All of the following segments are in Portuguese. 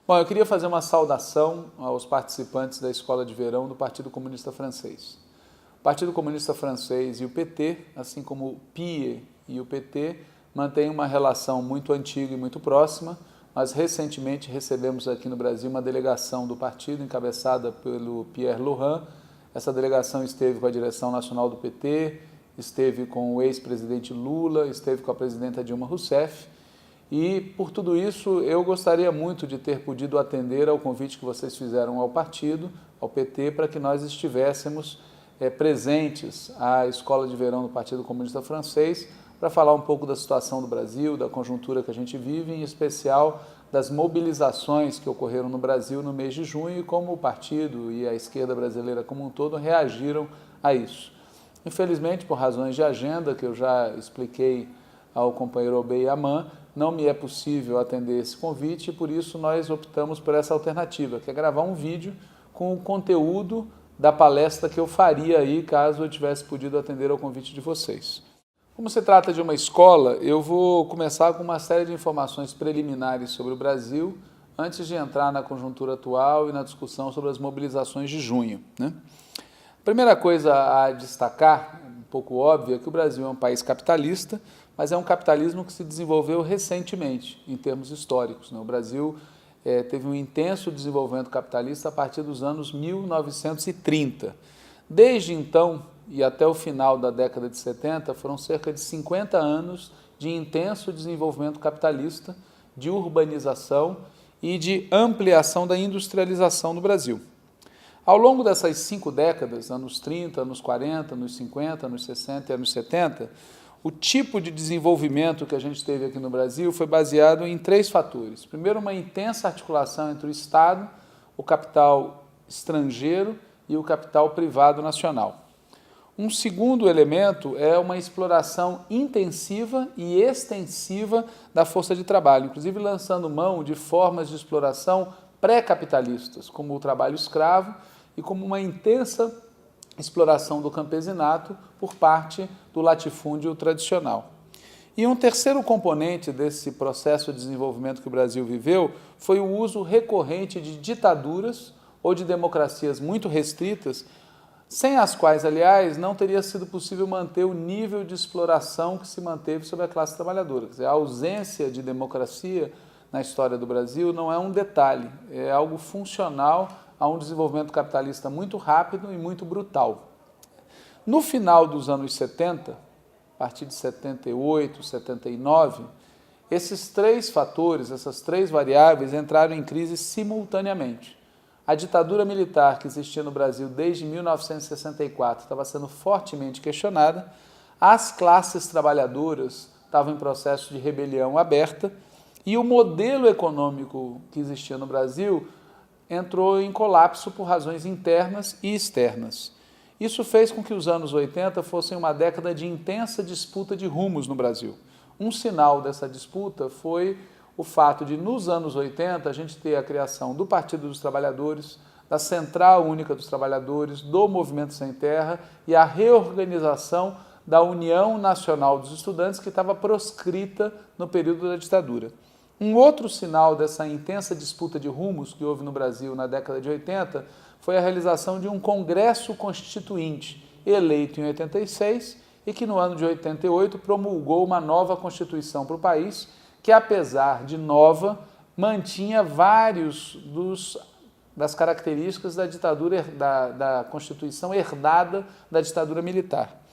Bom, eu queria fazer uma saudação aos participantes da Escola de Verão do Partido Comunista Francês. O Partido Comunista Francês e o PT, assim como o PIE e o PT, mantêm uma relação muito antiga e muito próxima. Nós recentemente recebemos aqui no Brasil uma delegação do partido, encabeçada pelo Pierre Laurent. Essa delegação esteve com a direção nacional do PT, esteve com o ex-presidente Lula, esteve com a presidenta Dilma Rousseff. E, por tudo isso, eu gostaria muito de ter podido atender ao convite que vocês fizeram ao partido, ao PT, para que nós estivéssemos presentes à Escola de Verão do Partido Comunista Francês, para falar um pouco da situação do Brasil, da conjuntura que a gente vive, em especial das mobilizações que ocorreram no Brasil no mês de junho e como o partido e a esquerda brasileira como um todo reagiram a isso. Infelizmente, por razões de agenda, que eu já expliquei ao companheiro Obey Aman, não me é possível atender esse convite e por isso nós optamos por essa alternativa, que é gravar um vídeo com o conteúdo da palestra que eu faria aí, caso eu tivesse podido atender ao convite de vocês. Como se trata de uma escola, eu vou começar com uma série de informações preliminares sobre o Brasil, antes de entrar na conjuntura atual e na discussão sobre as mobilizações de junho, né? A primeira coisa a destacar, um pouco óbvia, é que o Brasil é um país capitalista, mas é um capitalismo que se desenvolveu recentemente, em termos históricos, né? O Brasil teve um intenso desenvolvimento capitalista a partir dos anos 1930. Desde então, e até o final da década de 70, foram cerca de 50 anos de intenso desenvolvimento capitalista, de urbanização e de ampliação da industrialização no Brasil. Ao longo dessas 5 décadas, anos 30, anos 40, anos 50, anos 60 e anos 70, o tipo de desenvolvimento que a gente teve aqui no Brasil foi baseado em 3 fatores. Primeiro, uma intensa articulação entre o Estado, o capital estrangeiro e o capital privado nacional. Um segundo elemento é uma exploração intensiva e extensiva da força de trabalho, inclusive lançando mão de formas de exploração pré-capitalistas, como o trabalho escravo e como uma intensa exploração do campesinato por parte do latifúndio tradicional. E um terceiro componente desse processo de desenvolvimento que o Brasil viveu foi o uso recorrente de ditaduras ou de democracias muito restritas, sem as quais, aliás, não teria sido possível manter o nível de exploração que se manteve sobre a classe trabalhadora. Quer dizer, a ausência de democracia na história do Brasil não é um detalhe, é algo funcional a um desenvolvimento capitalista muito rápido e muito brutal. No final dos anos 70, a partir de 78, 79, esses 3 fatores, essas 3 variáveis entraram em crise simultaneamente. A ditadura militar que existia no Brasil desde 1964 estava sendo fortemente questionada, as classes trabalhadoras estavam em processo de rebelião aberta e o modelo econômico que existia no Brasil entrou em colapso por razões internas e externas. Isso fez com que os anos 80 fossem uma década de intensa disputa de rumos no Brasil. Um sinal dessa disputa foi o fato de, nos anos 80, a gente ter a criação do Partido dos Trabalhadores, da Central Única dos Trabalhadores, do Movimento Sem Terra e a reorganização da União Nacional dos Estudantes, que estava proscrita no período da ditadura. Um outro sinal dessa intensa disputa de rumos que houve no Brasil na década de 80 foi a realização de um Congresso Constituinte, eleito em 86 e que no ano de 88 promulgou uma nova Constituição para o país, que apesar de nova, mantinha vários das características da ditadura, da Constituição herdada da ditadura militar.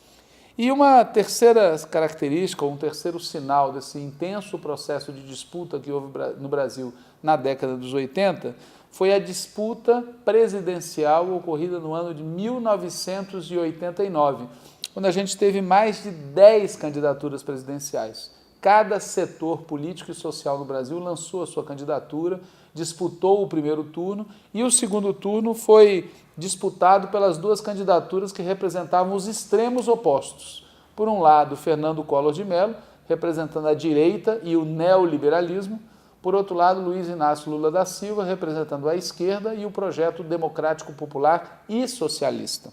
E uma terceira característica, ou um terceiro sinal desse intenso processo de disputa que houve no Brasil na década dos 80, foi a disputa presidencial ocorrida no ano de 1989, quando a gente teve mais de 10 candidaturas presidenciais. Cada setor político e social no Brasil lançou a sua candidatura, disputou o primeiro turno e o segundo turno foi disputado pelas 2 candidaturas que representavam os extremos opostos. Por um lado, Fernando Collor de Mello, representando a direita e o neoliberalismo. Por outro lado, Luiz Inácio Lula da Silva, representando a esquerda e o projeto democrático popular e socialista.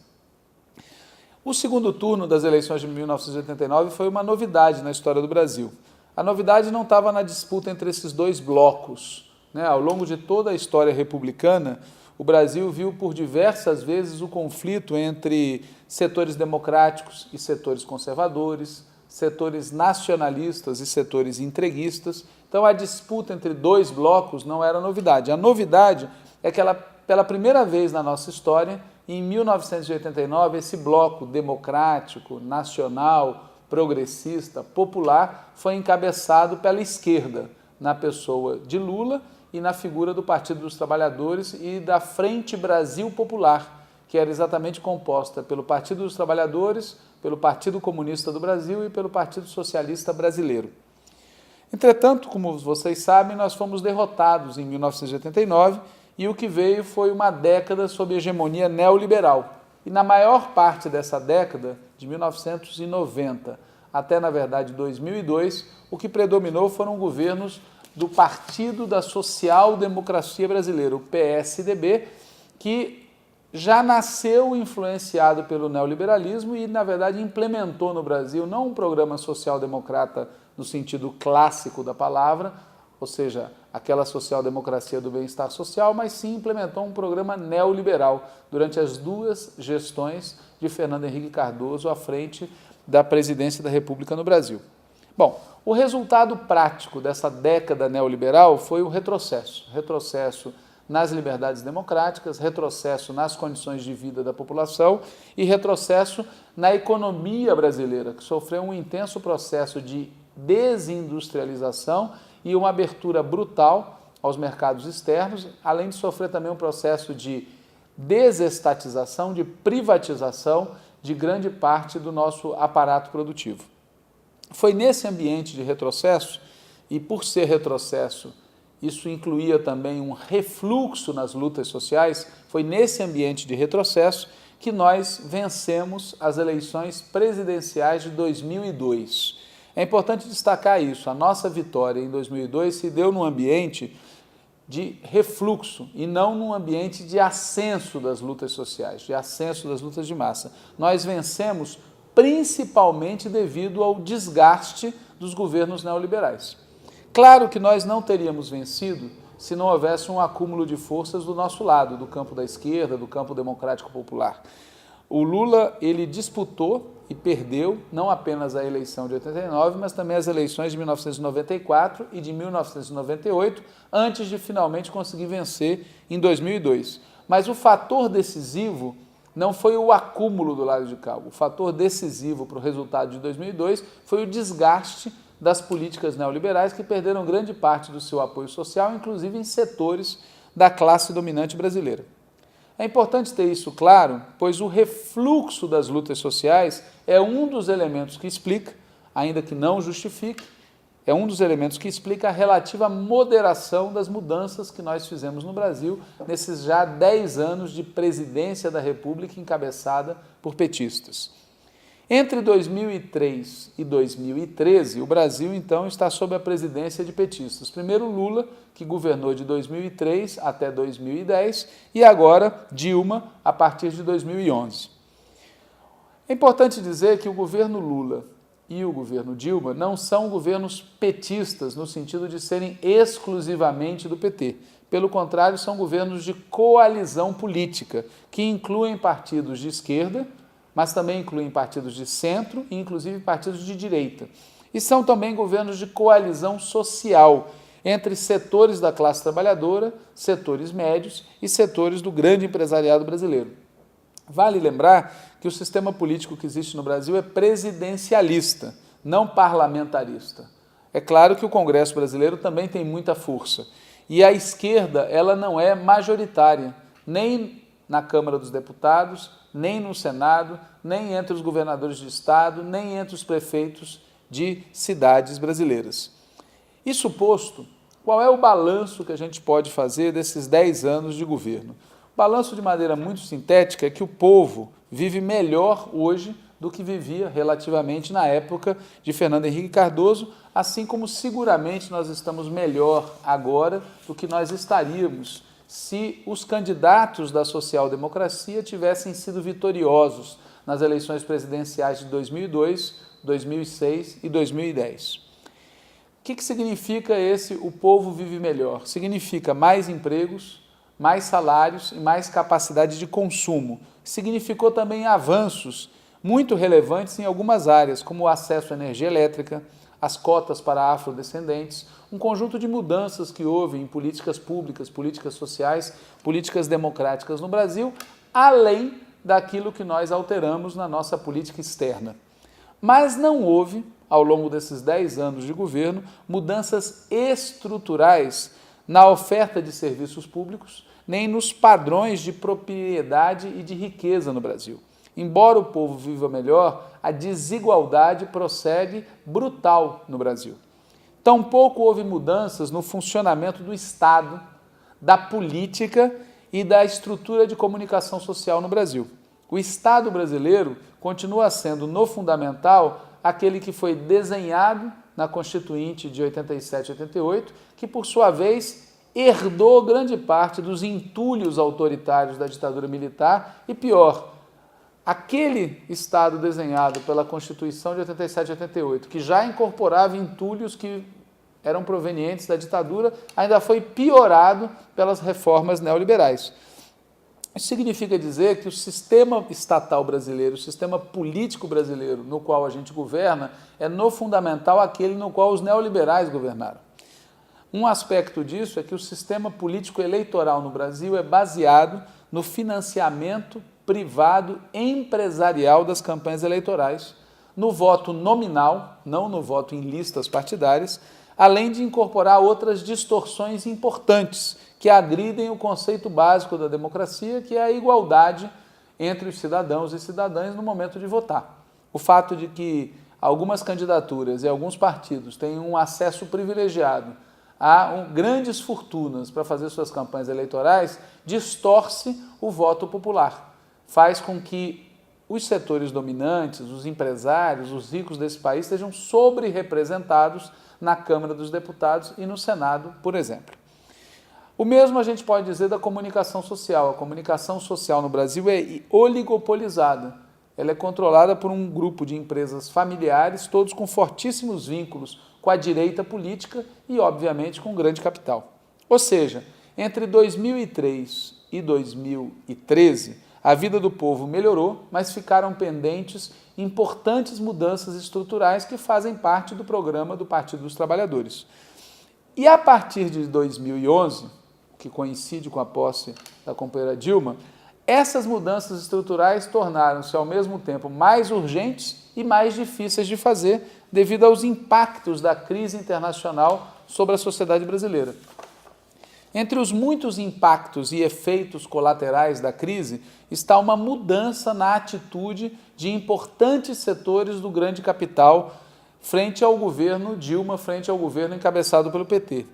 O segundo turno das eleições de 1989 foi uma novidade na história do Brasil. A novidade não estava na disputa entre esses 2 blocos, né? Ao longo de toda a história republicana, o Brasil viu por diversas vezes o conflito entre setores democráticos e setores conservadores, setores nacionalistas e setores entreguistas. Então, a disputa entre dois blocos não era novidade. A novidade é que, pela primeira vez na nossa história, em 1989, esse bloco democrático, nacional, progressista, popular, foi encabeçado pela esquerda, na pessoa de Lula e na figura do Partido dos Trabalhadores e da Frente Brasil Popular, que era exatamente composta pelo Partido dos Trabalhadores, pelo Partido Comunista do Brasil e pelo Partido Socialista Brasileiro. Entretanto, como vocês sabem, nós fomos derrotados em 1989 e o que veio foi uma década sob hegemonia neoliberal. E na maior parte dessa década, de 1990 até, na verdade, 2002, o que predominou foram governos do Partido da Social Democracia Brasileira, o PSDB, que já nasceu influenciado pelo neoliberalismo e, na verdade, implementou no Brasil não um programa social-democrata no sentido clássico da palavra, ou seja, aquela social-democracia do bem-estar social, mas sim implementou um programa neoliberal durante as duas gestões de Fernando Henrique Cardoso à frente da presidência da República no Brasil. Bom, o resultado prático dessa década neoliberal foi o retrocesso nas liberdades democráticas, retrocesso nas condições de vida da população e retrocesso na economia brasileira, que sofreu um intenso processo de desindustrialização e uma abertura brutal aos mercados externos, além de sofrer também um processo de desestatização, de privatização de grande parte do nosso aparato produtivo. Foi nesse ambiente de retrocesso, e por ser retrocesso, isso incluía também um refluxo nas lutas sociais, foi nesse ambiente de retrocesso que nós vencemos as eleições presidenciais de 2002. É importante destacar isso, a nossa vitória em 2002 se deu num ambiente de refluxo e não num ambiente de ascenso das lutas sociais, de ascenso das lutas de massa. Nós vencemos principalmente devido ao desgaste dos governos neoliberais. Claro que nós não teríamos vencido se não houvesse um acúmulo de forças do nosso lado, do campo da esquerda, do campo democrático popular. O Lula, ele disputou e perdeu não apenas a eleição de 89, mas também as eleições de 1994 e de 1998, antes de finalmente conseguir vencer em 2002. Mas o fator decisivo não foi o acúmulo do lado de cá. O fator decisivo para o resultado de 2002 foi o desgaste das políticas neoliberais que perderam grande parte do seu apoio social, inclusive em setores da classe dominante brasileira. É importante ter isso claro, pois o refluxo das lutas sociais é um dos elementos que explica, ainda que não justifique, é um dos elementos que explica a relativa moderação das mudanças que nós fizemos no Brasil nesses já 10 anos de presidência da República encabeçada por petistas. Entre 2003 e 2013, o Brasil, então, está sob a presidência de petistas. Primeiro Lula, que governou de 2003 até 2010, e agora Dilma, a partir de 2011. É importante dizer que o governo Lula e o governo Dilma não são governos petistas no sentido de serem exclusivamente do PT. Pelo contrário, são governos de coalizão política, que incluem partidos de esquerda, mas também incluem partidos de centro e inclusive partidos de direita. E são também governos de coalizão social entre setores da classe trabalhadora, setores médios e setores do grande empresariado brasileiro. Vale lembrar que o sistema político que existe no Brasil é presidencialista, não parlamentarista. É claro que o Congresso brasileiro também tem muita força. E a esquerda, ela não é majoritária, nem na Câmara dos Deputados, nem no Senado, nem entre os governadores de estado, nem entre os prefeitos de cidades brasileiras. Isso posto, qual é o balanço que a gente pode fazer desses 10 anos de governo? O balanço, de maneira muito sintética, é que o povo vive melhor hoje do que vivia relativamente na época de Fernando Henrique Cardoso, assim como seguramente nós estamos melhor agora do que nós estaríamos se os candidatos da social-democracia tivessem sido vitoriosos nas eleições presidenciais de 2002, 2006 e 2010. O que significa o povo vive melhor? Significa mais empregos, mais salários e mais capacidade de consumo. Significou também avanços muito relevantes em algumas áreas, como o acesso à energia elétrica, as cotas para afrodescendentes, um conjunto de mudanças que houve em políticas públicas, políticas sociais, políticas democráticas no Brasil, além daquilo que nós alteramos na nossa política externa. Mas não houve, ao longo desses 10 anos de governo, mudanças estruturais na oferta de serviços públicos, nem nos padrões de propriedade e de riqueza no Brasil. Embora o povo viva melhor, a desigualdade prossegue brutal no Brasil. Tampouco houve mudanças no funcionamento do Estado, da política e da estrutura de comunicação social no Brasil. O Estado brasileiro continua sendo, no fundamental, aquele que foi desenhado na Constituinte de 87 e 88, que, por sua vez, herdou grande parte dos entulhos autoritários da ditadura militar e, pior, aquele Estado desenhado pela Constituição de 87 e 88, que já incorporava entulhos que eram provenientes da ditadura, ainda foi piorado pelas reformas neoliberais. Isso significa dizer que o sistema estatal brasileiro, o sistema político brasileiro no qual a gente governa, é no fundamental aquele no qual os neoliberais governaram. Um aspecto disso é que o sistema político eleitoral no Brasil é baseado no financiamento privado empresarial das campanhas eleitorais, no voto nominal, não no voto em listas partidárias, além de incorporar outras distorções importantes que agridem o conceito básico da democracia, que é a igualdade entre os cidadãos e cidadãs no momento de votar. O fato de que algumas candidaturas e alguns partidos têm um acesso privilegiado a grandes fortunas para fazer suas campanhas eleitorais distorce o voto popular. Faz com que os setores dominantes, os empresários, os ricos desse país estejam sobre-representados na Câmara dos Deputados e no Senado, por exemplo. O mesmo a gente pode dizer da comunicação social. A comunicação social no Brasil é oligopolizada. Ela é controlada por um grupo de empresas familiares, todos com fortíssimos vínculos com a direita política e, obviamente, com grande capital. Ou seja, entre 2003 e 2013, a vida do povo melhorou, mas ficaram pendentes importantes mudanças estruturais que fazem parte do programa do Partido dos Trabalhadores. E a partir de 2011, que coincide com a posse da companheira Dilma, essas mudanças estruturais tornaram-se ao mesmo tempo mais urgentes e mais difíceis de fazer devido aos impactos da crise internacional sobre a sociedade brasileira. Entre os muitos impactos e efeitos colaterais da crise está uma mudança na atitude de importantes setores do grande capital frente ao governo Dilma, frente ao governo encabeçado pelo PT.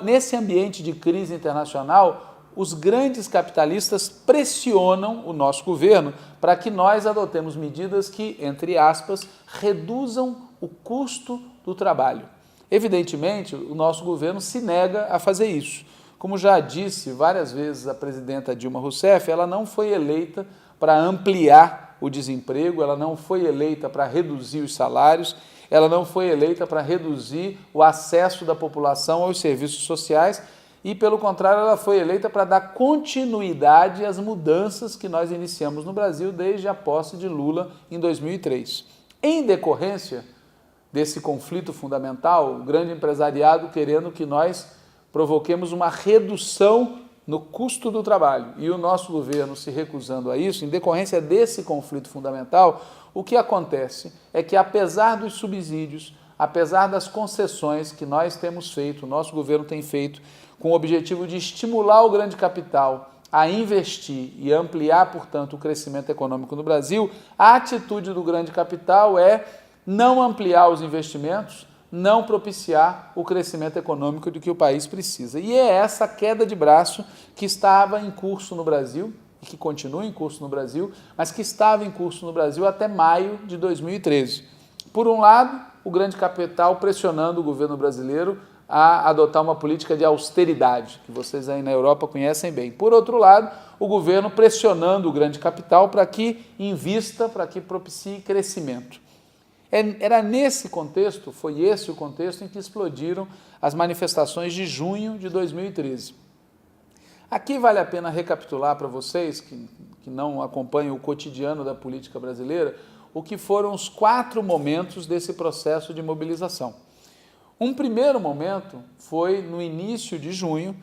Nesse ambiente de crise internacional, os grandes capitalistas pressionam o nosso governo para que nós adotemos medidas que, entre aspas, reduzam o custo do trabalho. Evidentemente, o nosso governo se nega a fazer isso. Como já disse várias vezes a presidenta Dilma Rousseff, ela não foi eleita para ampliar o desemprego, ela não foi eleita para reduzir os salários, ela não foi eleita para reduzir o acesso da população aos serviços sociais e, pelo contrário, ela foi eleita para dar continuidade às mudanças que nós iniciamos no Brasil desde a posse de Lula em 2003. Em decorrência desse conflito fundamental, o grande empresariado querendo que nós provoquemos uma redução no custo do trabalho e o nosso governo se recusando a isso, em decorrência desse conflito fundamental, o que acontece é que, apesar dos subsídios, apesar das concessões que nós temos feito, o nosso governo tem feito, com o objetivo de estimular o grande capital a investir e ampliar, portanto, o crescimento econômico no Brasil, a atitude do grande capital é não ampliar os investimentos, não propiciar o crescimento econômico de que o país precisa. E é essa queda de braço que estava em curso no Brasil, e que continua em curso no Brasil, mas que estava em curso no Brasil até maio de 2013. Por um lado, o grande capital pressionando o governo brasileiro a adotar uma política de austeridade, que vocês aí na Europa conhecem bem. Por outro lado, o governo pressionando o grande capital para que invista, para que propicie crescimento. Era nesse contexto, foi esse o contexto em que explodiram as manifestações de junho de 2013. Aqui vale a pena recapitular para vocês, que não acompanham o cotidiano da política brasileira, o que foram os 4 momentos desse processo de mobilização. Um primeiro momento foi no início de junho,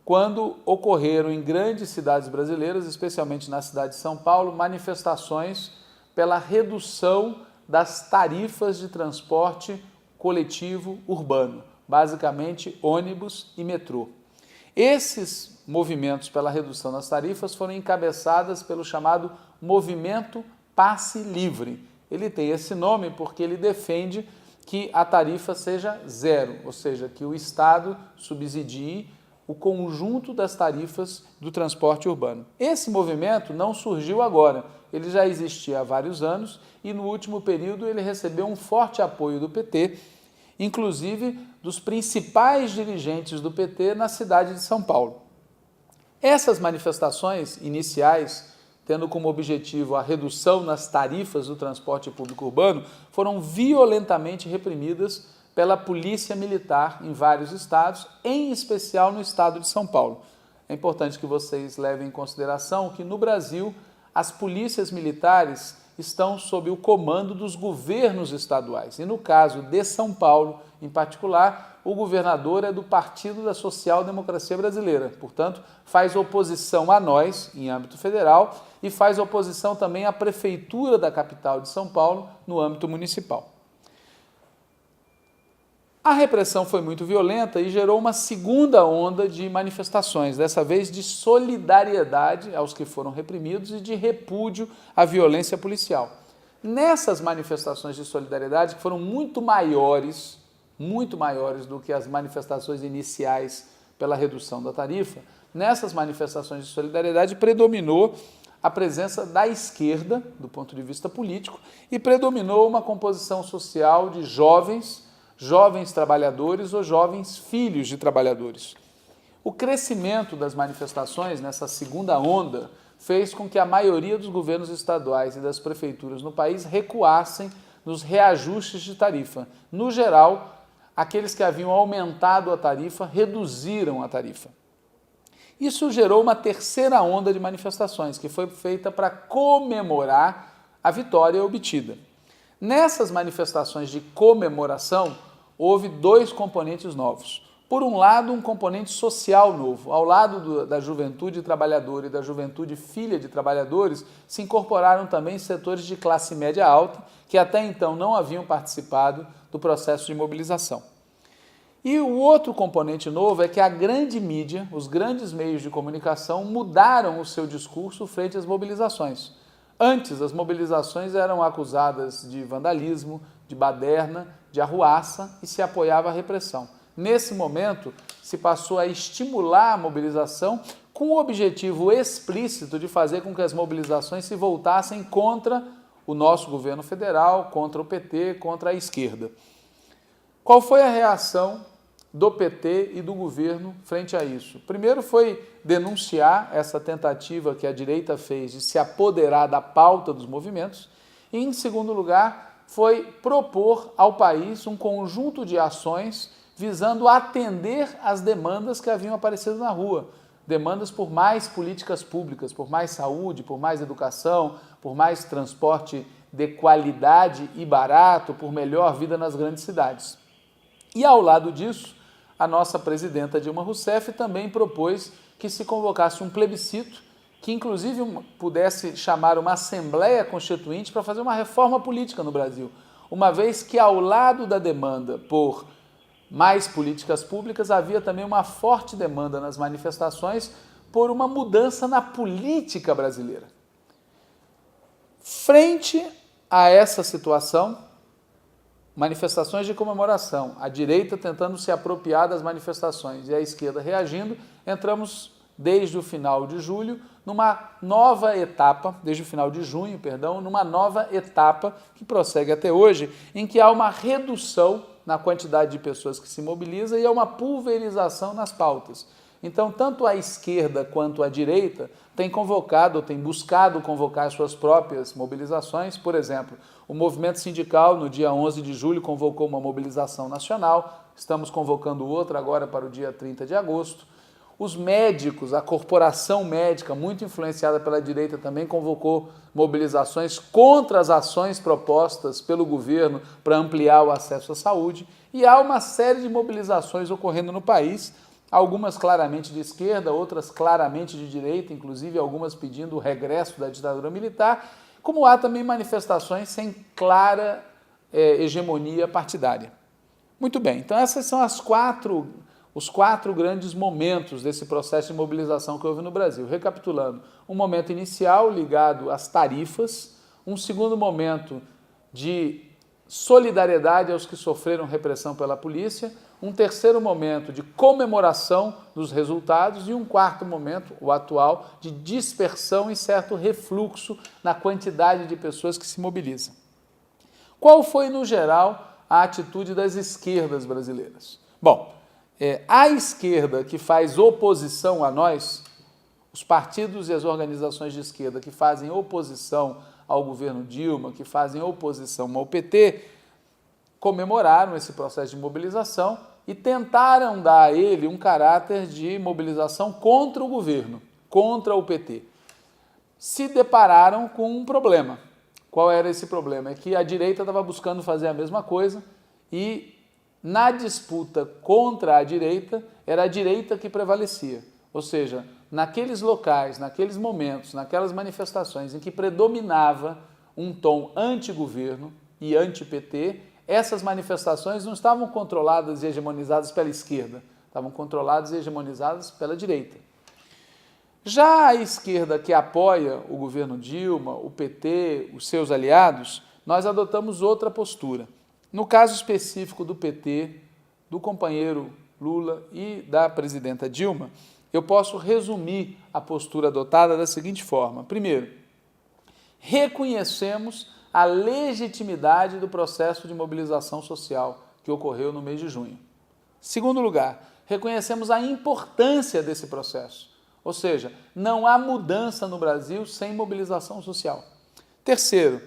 quando ocorreram em grandes cidades brasileiras, especialmente na cidade de São Paulo, manifestações pela redução das tarifas de transporte coletivo urbano, basicamente ônibus e metrô. Esses movimentos pela redução das tarifas foram encabeçados pelo chamado Movimento Passe Livre. Ele tem esse nome porque ele defende que a tarifa seja zero, ou seja, que o Estado subsidie o conjunto das tarifas do transporte urbano. Esse movimento não surgiu agora, ele já existia há vários anos e no último período ele recebeu um forte apoio do PT, inclusive dos principais dirigentes do PT na cidade de São Paulo. Essas manifestações iniciais, tendo como objetivo a redução nas tarifas do transporte público urbano, foram violentamente reprimidas pela polícia militar em vários estados, em especial no estado de São Paulo. É importante que vocês levem em consideração que no Brasil as polícias militares estão sob o comando dos governos estaduais. E no caso de São Paulo, em particular, o governador é do Partido da Social Democracia Brasileira, portanto, faz oposição a nós, em âmbito federal, e faz oposição também à Prefeitura da capital de São Paulo, no âmbito municipal. A repressão foi muito violenta e gerou uma segunda onda de manifestações, dessa vez de solidariedade aos que foram reprimidos e de repúdio à violência policial. Nessas manifestações de solidariedade, que foram muito maiores do que as manifestações iniciais pela redução da tarifa, nessas manifestações de solidariedade predominou a presença da esquerda, do ponto de vista político, e predominou uma composição social de jovens trabalhadores ou jovens filhos de trabalhadores. O crescimento das manifestações nessa segunda onda fez com que a maioria dos governos estaduais e das prefeituras no país recuassem nos reajustes de tarifa. No geral, aqueles que haviam aumentado a tarifa reduziram a tarifa. Isso gerou uma terceira onda de manifestações, que foi feita para comemorar a vitória obtida. Nessas manifestações de comemoração, houve 2 componentes novos. Por um lado, um componente social novo. Ao lado da juventude trabalhadora e da juventude filha de trabalhadores, se incorporaram também setores de classe média alta, que até então não haviam participado do processo de mobilização. E o outro componente novo é que a grande mídia, os grandes meios de comunicação, mudaram o seu discurso frente às mobilizações. Antes, as mobilizações eram acusadas de vandalismo, de baderna, de arruaça e se apoiava a repressão. Nesse momento, se passou a estimular a mobilização com o objetivo explícito de fazer com que as mobilizações se voltassem contra o nosso governo federal, contra o PT, contra a esquerda. Qual foi a reação do PT e do governo frente a isso? Primeiro foi denunciar essa tentativa que a direita fez de se apoderar da pauta dos movimentos e, em segundo lugar, foi propor ao país um conjunto de ações visando atender às demandas que haviam aparecido na rua. Demandas por mais políticas públicas, por mais saúde, por mais educação, por mais transporte de qualidade e barato, por melhor vida nas grandes cidades. E ao lado disso, a nossa presidenta Dilma Rousseff também propôs que se convocasse um plebiscito que inclusive pudesse chamar uma Assembleia Constituinte para fazer uma reforma política no Brasil, uma vez que ao lado da demanda por mais políticas públicas, havia também uma forte demanda nas manifestações por uma mudança na política brasileira. Frente a essa situação, manifestações de comemoração, a direita tentando se apropriar das manifestações e a esquerda reagindo, entramos desde o final de julho numa nova etapa, desde o final de junho, perdão, numa nova etapa que prossegue até hoje, em que há uma redução na quantidade de pessoas que se mobilizam e há uma pulverização nas pautas. Então, tanto a esquerda quanto a direita têm convocado, têm buscado convocar suas próprias mobilizações. Por exemplo, o movimento sindical, no dia 11 de julho, convocou uma mobilização nacional. Estamos convocando outra agora para o dia 30 de agosto. Os médicos, a corporação médica, muito influenciada pela direita, também convocou mobilizações contra as ações propostas pelo governo para ampliar o acesso à saúde. E há uma série de mobilizações ocorrendo no país, algumas claramente de esquerda, outras claramente de direita, inclusive algumas pedindo o regresso da ditadura militar, como há também manifestações sem clara hegemonia partidária. Muito bem, então essas são os quatro grandes momentos desse processo de mobilização que houve no Brasil. Recapitulando, um momento inicial ligado às tarifas, um segundo momento de solidariedade aos que sofreram repressão pela polícia, um terceiro momento de comemoração dos resultados e um quarto momento, o atual, de dispersão e certo refluxo na quantidade de pessoas que se mobilizam. Qual foi, no geral, a atitude das esquerdas brasileiras? Bom, a esquerda que faz oposição a nós, os partidos e as organizações de esquerda que fazem oposição ao governo Dilma, que fazem oposição ao PT, comemoraram esse processo de mobilização e tentaram dar a ele um caráter de mobilização contra o governo, contra o PT. Se depararam com um problema. Qual era esse problema? É que a direita estava buscando fazer a mesma coisa e na disputa contra a direita, era a direita que prevalecia. Ou seja, naqueles locais, naqueles momentos, naquelas manifestações em que predominava um tom anti-governo e anti-PT, essas manifestações não estavam controladas e hegemonizadas pela esquerda, estavam controladas e hegemonizadas pela direita. Já a esquerda que apoia o governo Dilma, o PT, os seus aliados, nós adotamos outra postura. No caso específico do PT, do companheiro Lula e da presidenta Dilma, eu posso resumir a postura adotada da seguinte forma. Primeiro, reconhecemos a legitimidade do processo de mobilização social que ocorreu no mês de junho. Segundo lugar, reconhecemos a importância desse processo, ou seja, não há mudança no Brasil sem mobilização social. Terceiro,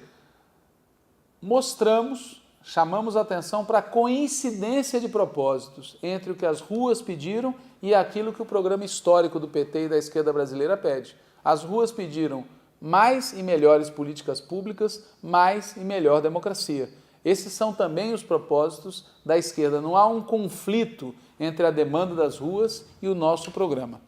chamamos atenção para a coincidência de propósitos entre o que as ruas pediram e aquilo que o programa histórico do PT e da esquerda brasileira pede. As ruas pediram mais e melhores políticas públicas, mais e melhor democracia. Esses são também os propósitos da esquerda. Não há um conflito entre a demanda das ruas e o nosso programa.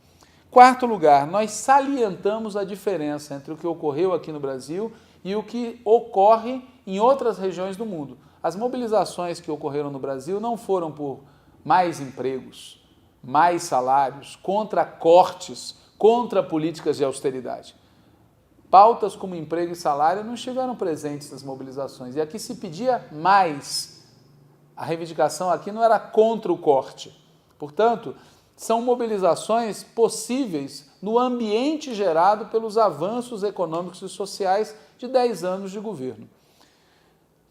Quarto lugar, nós salientamos a diferença entre o que ocorreu aqui no Brasil e o que ocorre em outras regiões do mundo. As mobilizações que ocorreram no Brasil não foram por mais empregos, mais salários, contra cortes, contra políticas de austeridade. Pautas como emprego e salário não estiveram presentes nas mobilizações. E aqui se pedia mais. A reivindicação aqui não era contra o corte. Portanto, são mobilizações possíveis no ambiente gerado pelos avanços econômicos e sociais de 10 anos de governo.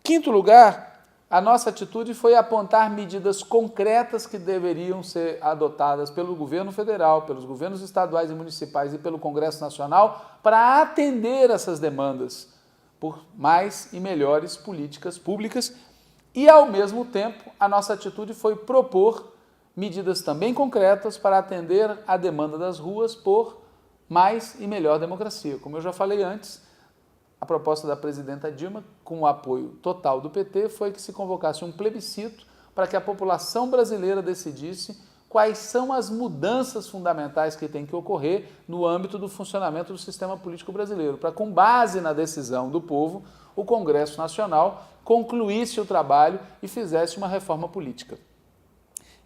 Quinto lugar, a nossa atitude foi apontar medidas concretas que deveriam ser adotadas pelo governo federal, pelos governos estaduais e municipais e pelo Congresso Nacional para atender essas demandas por mais e melhores políticas públicas e, ao mesmo tempo, a nossa atitude foi propor medidas também concretas para atender a demanda das ruas por mais e melhor democracia. Como eu já falei antes, a proposta da presidenta Dilma, com o apoio total do PT, foi que se convocasse um plebiscito para que a população brasileira decidisse quais são as mudanças fundamentais que têm que ocorrer no âmbito do funcionamento do sistema político brasileiro, para, com base na decisão do povo, o Congresso Nacional concluísse o trabalho e fizesse uma reforma política.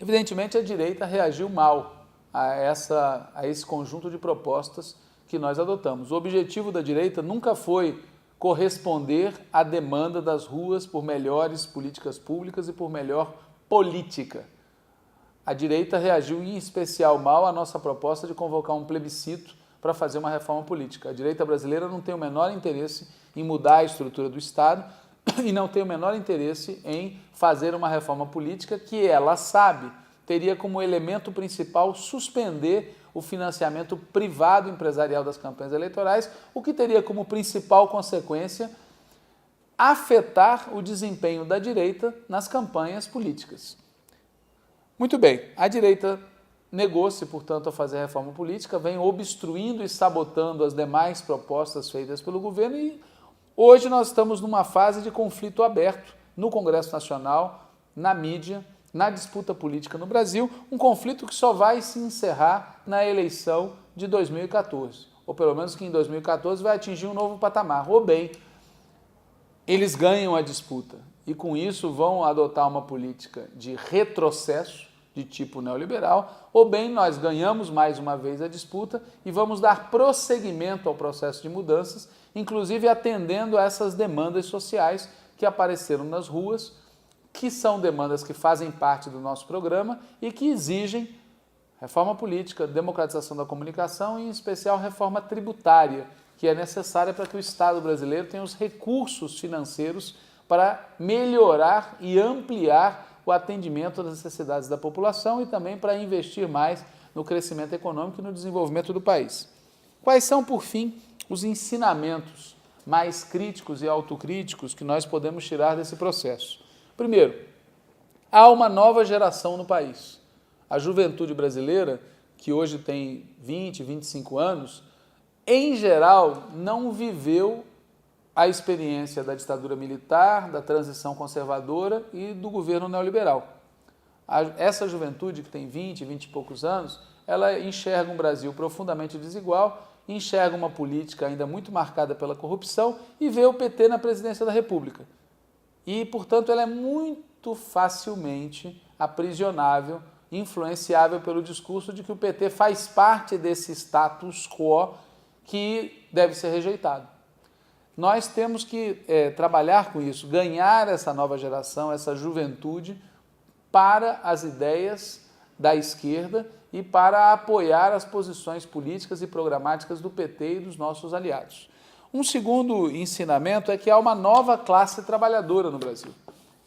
Evidentemente, a direita reagiu mal a esse conjunto de propostas que nós adotamos. O objetivo da direita nunca foi corresponder à demanda das ruas por melhores políticas públicas e por melhor política. A direita reagiu em especial mal à nossa proposta de convocar um plebiscito para fazer uma reforma política. A direita brasileira não tem o menor interesse em mudar a estrutura do Estado e não tem o menor interesse em fazer uma reforma política que ela sabe teria como elemento principal suspender o financiamento privado empresarial das campanhas eleitorais, o que teria como principal consequência afetar o desempenho da direita nas campanhas políticas. Muito bem, a direita negou-se, portanto, a fazer a reforma política, vem obstruindo e sabotando as demais propostas feitas pelo governo e hoje nós estamos numa fase de conflito aberto no Congresso Nacional, na mídia, na disputa política no Brasil, um conflito que só vai se encerrar na eleição de 2014, ou pelo menos que em 2014 vai atingir um novo patamar, ou bem, eles ganham a disputa e com isso vão adotar uma política de retrocesso de tipo neoliberal, ou bem nós ganhamos mais uma vez a disputa e vamos dar prosseguimento ao processo de mudanças, inclusive atendendo a essas demandas sociais que apareceram nas ruas, que são demandas que fazem parte do nosso programa e que exigem reforma política, democratização da comunicação e, em especial, reforma tributária, que é necessária para que o Estado brasileiro tenha os recursos financeiros para melhorar e ampliar o atendimento às necessidades da população e também para investir mais no crescimento econômico e no desenvolvimento do país. Quais são, por fim, os ensinamentos mais críticos e autocríticos que nós podemos tirar desse processo? Primeiro, há uma nova geração no país. A juventude brasileira, que hoje tem 20, 25 anos, em geral, não viveu a experiência da ditadura militar, da transição conservadora e do governo neoliberal. Essa juventude, que tem 20, 20 e poucos anos, ela enxerga um Brasil profundamente desigual, enxerga uma política ainda muito marcada pela corrupção e vê o PT na presidência da República. E, portanto, ela é muito facilmente aprisionável, influenciável pelo discurso de que o PT faz parte desse status quo que deve ser rejeitado. Nós temos que trabalhar com isso, ganhar essa nova geração, essa juventude para as ideias da esquerda e para apoiar as posições políticas e programáticas do PT e dos nossos aliados. Um segundo ensinamento é que há uma nova classe trabalhadora no Brasil.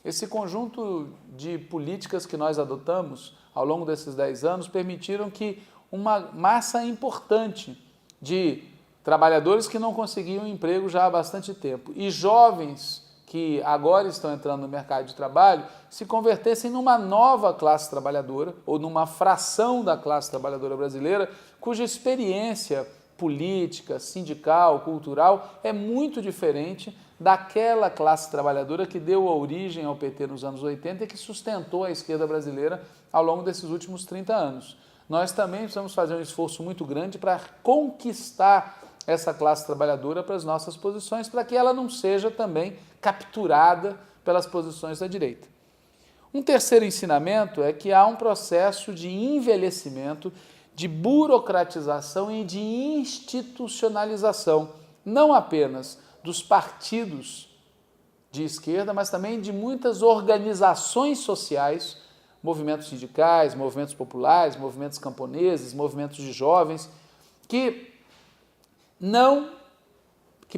Esse conjunto de políticas que nós adotamos ao longo desses 10 anos permitiram que uma massa importante de trabalhadores que não conseguiam emprego já há bastante tempo e jovens que agora estão entrando no mercado de trabalho se convertessem numa nova classe trabalhadora ou numa fração da classe trabalhadora brasileira cuja experiência política, sindical, cultural é muito diferente daquela classe trabalhadora que deu origem ao PT nos anos 80 e que sustentou a esquerda brasileira ao longo desses últimos 30 anos. Nós também precisamos fazer um esforço muito grande para conquistar essa classe trabalhadora para as nossas posições, para que ela não seja também capturada pelas posições da direita. Um terceiro ensinamento é que há um processo de envelhecimento, de burocratização e de institucionalização, não apenas dos partidos de esquerda, mas também de muitas organizações sociais, movimentos sindicais, movimentos populares, movimentos camponeses, movimentos de jovens, que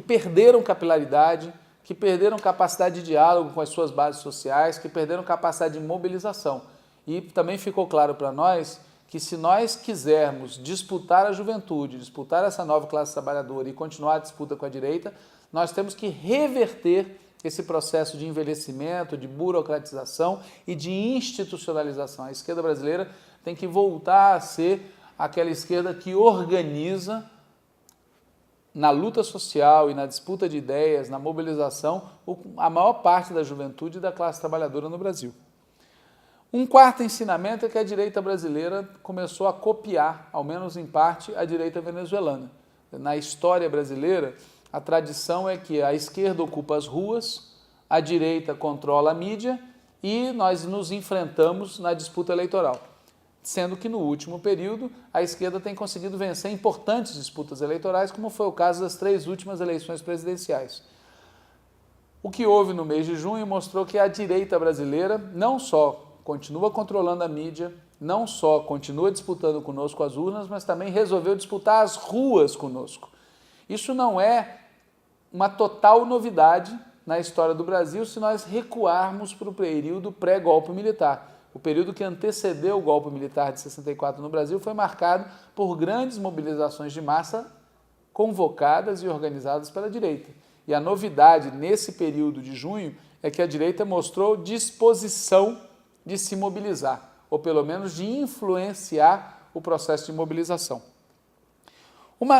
perderam capilaridade, que perderam capacidade de diálogo com as suas bases sociais, que perderam capacidade de mobilização. E também ficou claro para nós que se nós quisermos disputar a juventude, disputar essa nova classe trabalhadora e continuar a disputa com a direita, nós temos que reverter esse processo de envelhecimento, de burocratização e de institucionalização. A esquerda brasileira tem que voltar a ser aquela esquerda que organiza na luta social e na disputa de ideias, na mobilização, a maior parte da juventude e da classe trabalhadora no Brasil. Um quarto ensinamento é que a direita brasileira começou a copiar, ao menos em parte, a direita venezuelana. Na história brasileira, a tradição é que a esquerda ocupa as ruas, a direita controla a mídia e nós nos enfrentamos na disputa eleitoral. Sendo que no último período a esquerda tem conseguido vencer importantes disputas eleitorais, como foi o caso das 3 últimas eleições presidenciais. O que houve no mês de junho mostrou que a direita brasileira não só continua controlando a mídia, não só continua disputando conosco as urnas, mas também resolveu disputar as ruas conosco. Isso não é uma total novidade na história do Brasil se nós recuarmos para o período pré-golpe militar, o período que antecedeu o golpe militar de 64 no Brasil, foi marcado por grandes mobilizações de massa convocadas e organizadas pela direita. E a novidade nesse período de junho é que a direita mostrou disposição de se mobilizar, ou pelo menos de influenciar o processo de mobilização.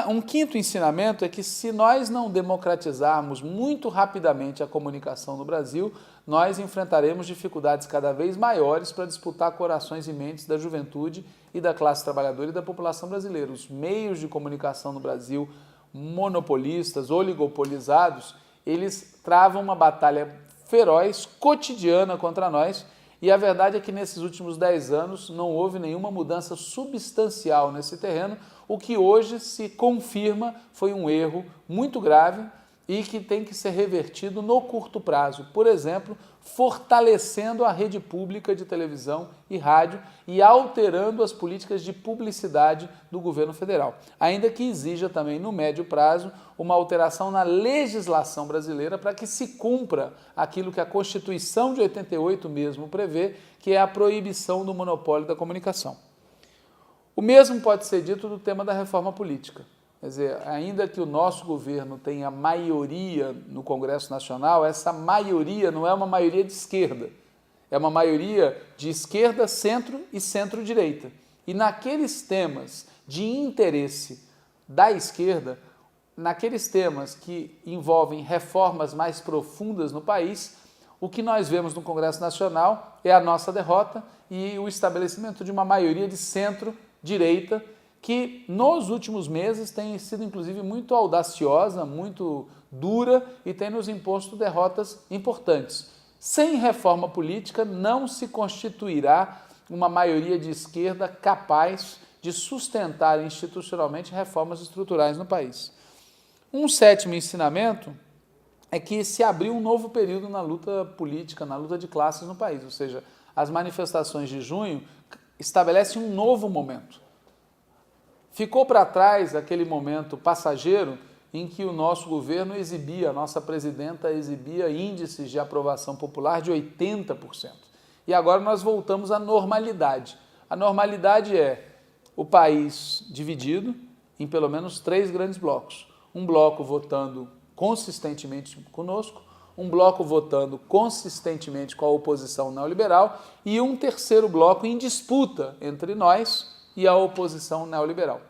Um quinto ensinamento é que se nós não democratizarmos muito rapidamente a comunicação no Brasil, nós enfrentaremos dificuldades cada vez maiores para disputar corações e mentes da juventude e da classe trabalhadora e da população brasileira. Os meios de comunicação no Brasil, monopolistas, oligopolizados, eles travam uma batalha feroz, cotidiana contra nós, e a verdade é que nesses últimos 10 anos não houve nenhuma mudança substancial nesse terreno, o que hoje se confirma foi um erro muito grave e que tem que ser revertido no curto prazo. Por exemplo, fortalecendo a rede pública de televisão e rádio e alterando as políticas de publicidade do governo federal. Ainda que exija também, no médio prazo, uma alteração na legislação brasileira para que se cumpra aquilo que a Constituição de 88 mesmo prevê, que é a proibição do monopólio da comunicação. O mesmo pode ser dito do tema da reforma política. Quer dizer, ainda que o nosso governo tenha maioria no Congresso Nacional, essa maioria não é uma maioria de esquerda, é uma maioria de esquerda, centro e centro-direita. E naqueles temas de interesse da esquerda, naqueles temas que envolvem reformas mais profundas no país, o que nós vemos no Congresso Nacional é a nossa derrota e o estabelecimento de uma maioria de centro-direita, que nos últimos meses tem sido inclusive muito audaciosa, muito dura e tem nos imposto derrotas importantes. Sem reforma política não se constituirá uma maioria de esquerda capaz de sustentar institucionalmente reformas estruturais no país. Um sétimo ensinamento é que se abriu um novo período na luta política, na luta de classes no país, ou seja, as manifestações de junho estabelecem um novo momento. Ficou para trás aquele momento passageiro em que o nosso governo exibia, a nossa presidenta exibia índices de aprovação popular de 80%. E agora nós voltamos à normalidade. A normalidade é o país dividido em pelo menos 3 grandes blocos. Um bloco votando consistentemente conosco, um bloco votando consistentemente com a oposição neoliberal e um terceiro bloco em disputa entre nós e a oposição neoliberal.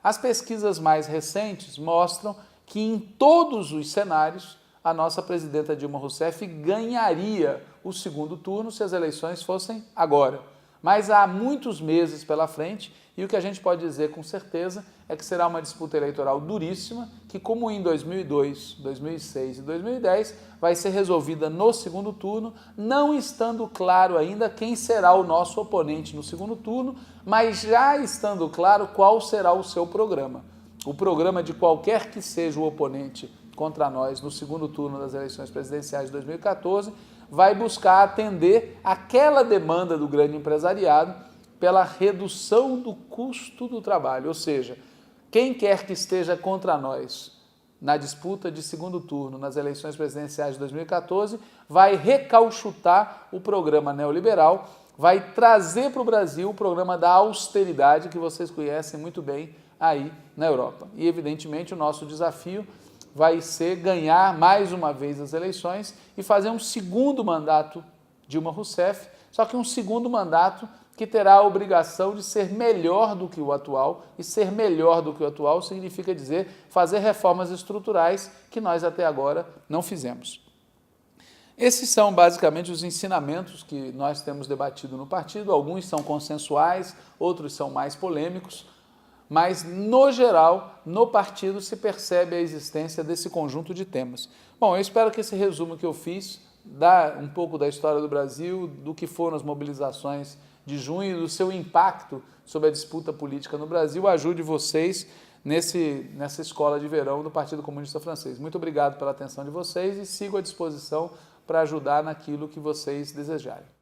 As pesquisas mais recentes mostram que em todos os cenários a nossa presidenta Dilma Rousseff ganharia o segundo turno se as eleições fossem agora. Mas há muitos meses pela frente e o que a gente pode dizer com certeza é que será uma disputa eleitoral duríssima que, como em 2002, 2006 e 2010, vai ser resolvida no segundo turno, não estando claro ainda quem será o nosso oponente no segundo turno, mas já estando claro qual será o seu programa. O programa de qualquer que seja o oponente contra nós no segundo turno das eleições presidenciais de 2014 vai buscar atender aquela demanda do grande empresariado pela redução do custo do trabalho, ou seja, quem quer que esteja contra nós na disputa de segundo turno nas eleições presidenciais de 2014 vai recauchutar o programa neoliberal, vai trazer para o Brasil o programa da austeridade que vocês conhecem muito bem aí na Europa. E evidentemente o nosso desafio vai ser ganhar mais uma vez as eleições e fazer um segundo mandato Dilma Rousseff, só que um segundo mandato que terá a obrigação de ser melhor do que o atual, e ser melhor do que o atual significa dizer fazer reformas estruturais que nós até agora não fizemos. Esses são basicamente os ensinamentos que nós temos debatido no partido, alguns são consensuais, outros são mais polêmicos, mas no geral, no partido se percebe a existência desse conjunto de temas. Bom, eu espero que esse resumo que eu fiz dá um pouco da história do Brasil, do que foram as mobilizações de junho e do seu impacto sobre a disputa política no Brasil, ajude vocês nessa escola de verão do Partido Comunista Francês. Muito obrigado pela atenção de vocês e sigo à disposição para ajudar naquilo que vocês desejarem.